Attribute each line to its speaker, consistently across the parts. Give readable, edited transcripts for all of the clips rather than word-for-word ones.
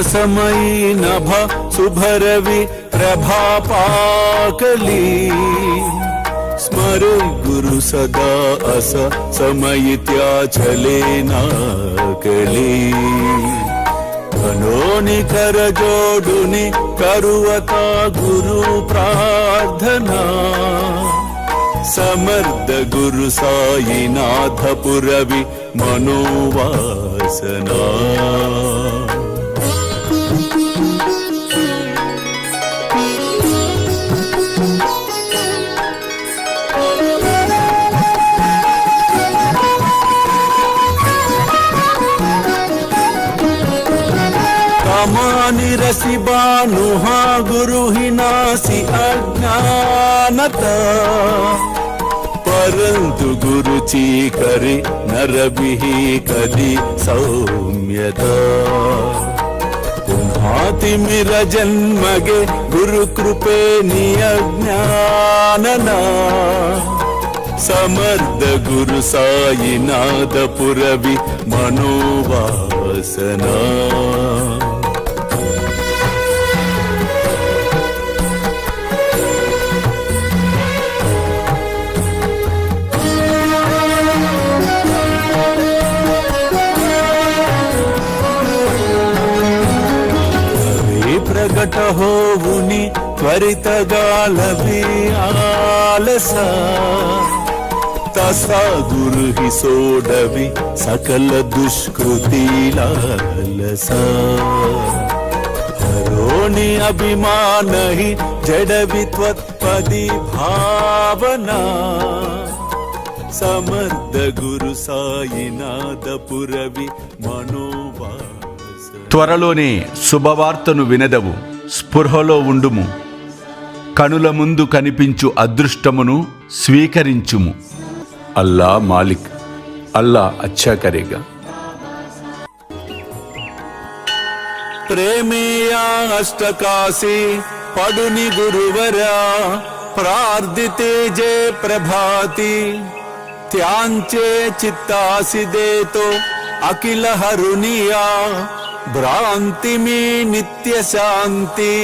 Speaker 1: समयी नभ शुभरवि प्रभापाकली स्मरे गुरु सदा अस समयित्या चले नाकली कनोनि कर जोडुनि करुवता गुरु प्रार्थना समर्थ गुरु साईनाथ पुरवि मनोवासना रसी बानुहा गुरु ही नासी अज्ञानता परंतु गुरु ची करे नरबिही कदी सौम्यता पुन्हाति मिर जन्मगे गुरु कृपे नियज्ञानना समर्थ गुरु साईनाथ पुरवि मनोवासना प्रगट होवुनि त्वरित गालभि आलस तसा गुरु ही सोडवि सकल दुष्कृति लालस हरोनि अभिमान ही जडवि त्वत्पदि भावना समर्थ गुरु साईनाथ पुरवि मनोवा
Speaker 2: త్వరలోనే శుభవార్తను వినదవు. స్పృహలో ఉండుము. కనుల ముందు కనిపించు అదృష్టమును స్వీకరించుము. అల్లా మాలిక్, అల్లా అచ్చా కరేగా.
Speaker 1: ప్రేమేయా అష్టకాశి పడుని గురువరా ప్రార్థితే జే ప్రభాతి త్యాంచే చిత్తాసి దేతో అఖిల హరునియా भ्रांति में नित्य शांति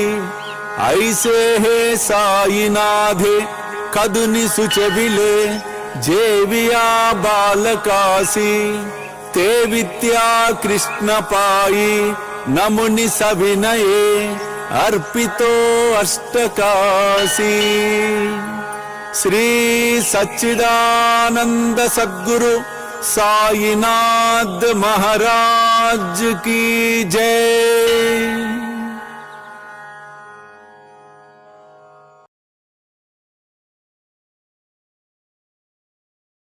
Speaker 1: ऐसे है साईनाथे कदुनि सुचबिले जेविया बालकासी ते विद्या कृष्ण पाई नमुनि सविनये अर्पितो अष्टकाशी श्री सच्चिदानंद सद्गुरु साईनाथ महाराज की जय।